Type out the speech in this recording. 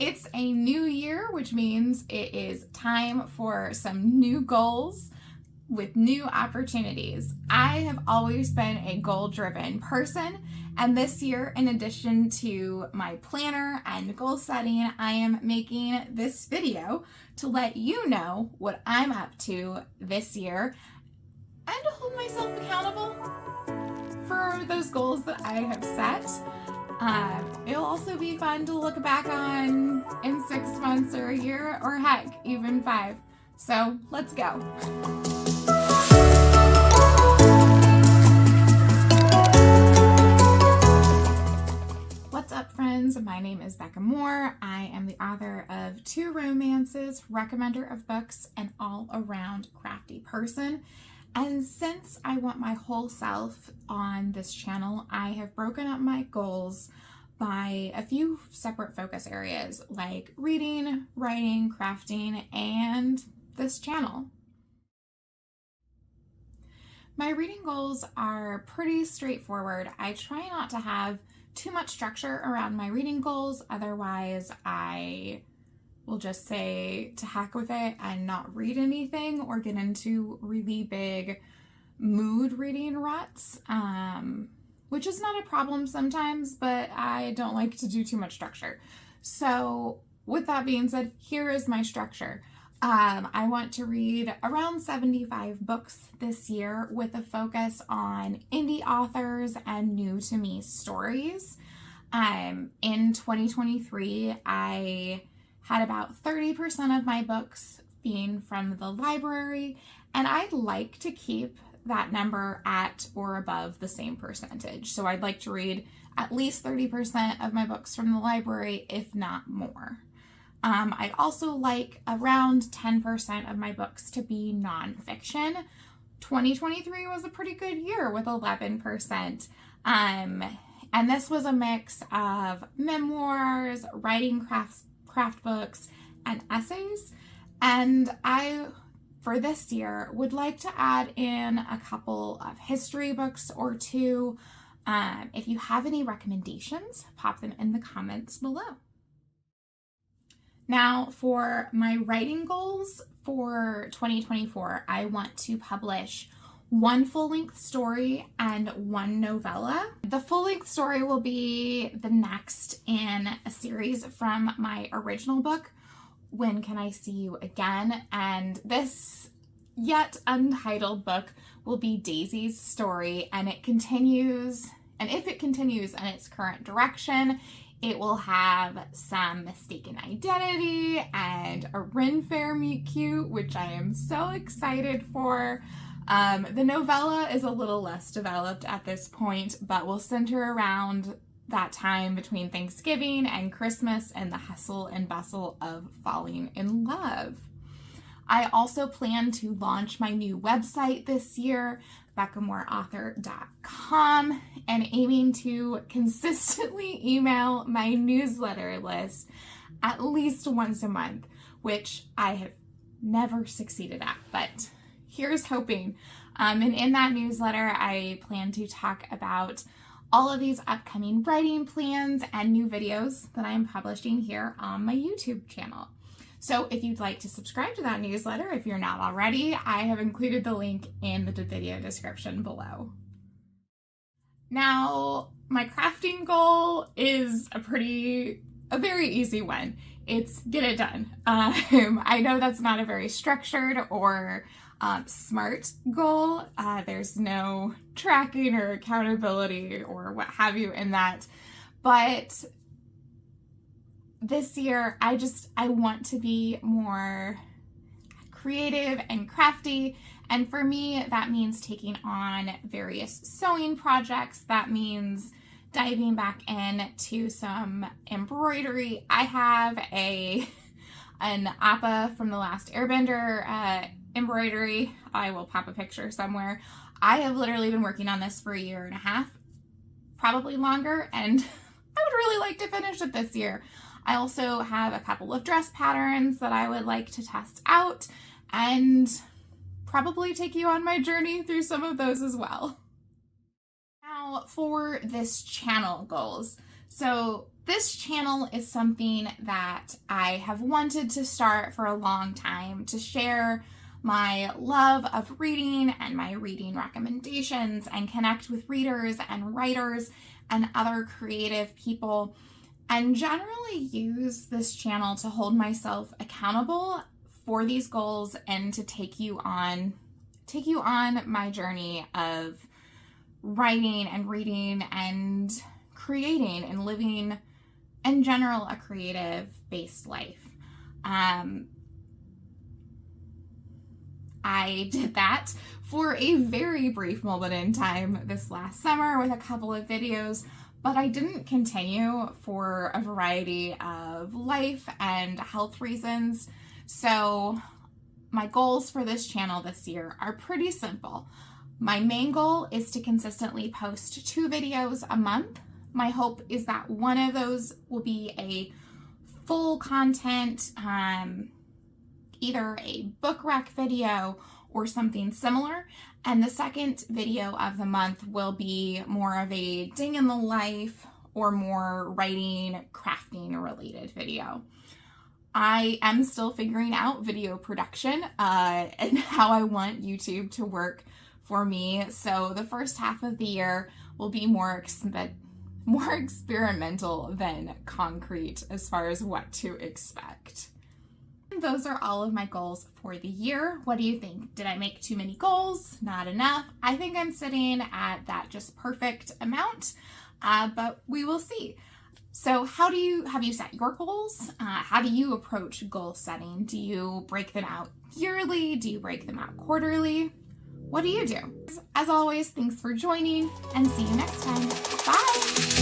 It's a new year, which means it is time for some new goals with new opportunities. I have always been a goal-driven person, and this year, in addition to my planner and goal setting, I am making this video to let you know what I'm up to this year and to hold myself accountable for those goals that I have set. It'll also be fun to look back on in 6 months or a year, or heck, even 5. So let's go. What's up, friends? My name is Becca Moore. I am the author of 2 romances, recommender of books, and all-around crafty person. And since I want my whole self on this channel, I have broken up my goals by a few separate focus areas like reading, writing, crafting, and this channel. My reading goals are pretty straightforward. I try not to have too much structure around my reading goals, otherwise I will just say to heck with it and not read anything or get into really big mood reading ruts, which is not a problem sometimes, but I don't like to do too much structure. So with that being said, here is my structure. I want to read around 75 books this year with a focus on indie authors and new to me stories. In 2023, I had about 30% of my books being from the library, and I'd like to keep that number at or above the same percentage. So I'd like to read at least 30% of my books from the library, if not more. I'd also like around 10% of my books to be nonfiction. 2023 was a pretty good year with 11%. And this was a mix of memoirs, writing craft books, and essays. And I, for this year, would like to add in a couple of history books or 2. If you have any recommendations, pop them in the comments below. Now, for my writing goals for 2024, I want to publish 1 full-length story and 1 novella. The full-length story will be the next in a series from my original book, When Can I See You Again? And this yet untitled book will be Daisy's story, and it continues, and if it continues in its current direction, it will have some mistaken identity and a Ren Fair meet cute, which I am so excited for. The novella is a little less developed at this point, but will center around that time between Thanksgiving and Christmas and the hustle and bustle of falling in love. I also plan to launch my new website this year, beccamoreauthor.com, and aiming to consistently email my newsletter list at least once a month, which I have never succeeded at, but here's hoping. And in that newsletter, I plan to talk about all of these upcoming writing plans and new videos that I'm publishing here on my YouTube channel. So if you'd like to subscribe to that newsletter, if you're not already, I have included the link in the video description below. Now, my crafting goal is a very easy one. It's get it done. I know that's not a very structured or smart goal. There's no tracking or accountability or what have you in that. But this year, I want to be more creative and crafty. And for me, that means taking on various sewing projects. That means diving back into some embroidery. I have an Appa from The Last Airbender embroidery. I will pop a picture somewhere. I have literally been working on this for 1.5 years, probably longer, and I would really like to finish it this year. I also have a couple of dress patterns that I would like to test out and probably take you on my journey through some of those as well. Now for this channel goals. So This channel is something that I have wanted to start for a long time, to share my love of reading and my reading recommendations and connect with readers and writers and other creative people, and generally use this channel to hold myself accountable for these goals and to take you on my journey of writing and reading and creating and living in general a creative based life. I did that for a very brief moment in time this last summer with a couple of videos, but I didn't continue for a variety of life and health reasons. So my goals for this channel this year are pretty simple. My main goal is to consistently post 2 videos a month. My hope is that one of those will be a full content, either a book rec video or something similar. And the second video of the month will be more of a day in the life or more writing, crafting related video. I am still figuring out video production and how I want YouTube to work for me. So the first half of the year will be more experimental than concrete as far as what to expect. Those are all of my goals for the year. What do you think? Did I make too many goals? Not enough? I think I'm sitting at that just perfect amount, but we will see. So have you set your goals? How do you approach goal setting? Do you break them out yearly? Do you break them out quarterly? What do you do? As always, thanks for joining and see you next time. Bye!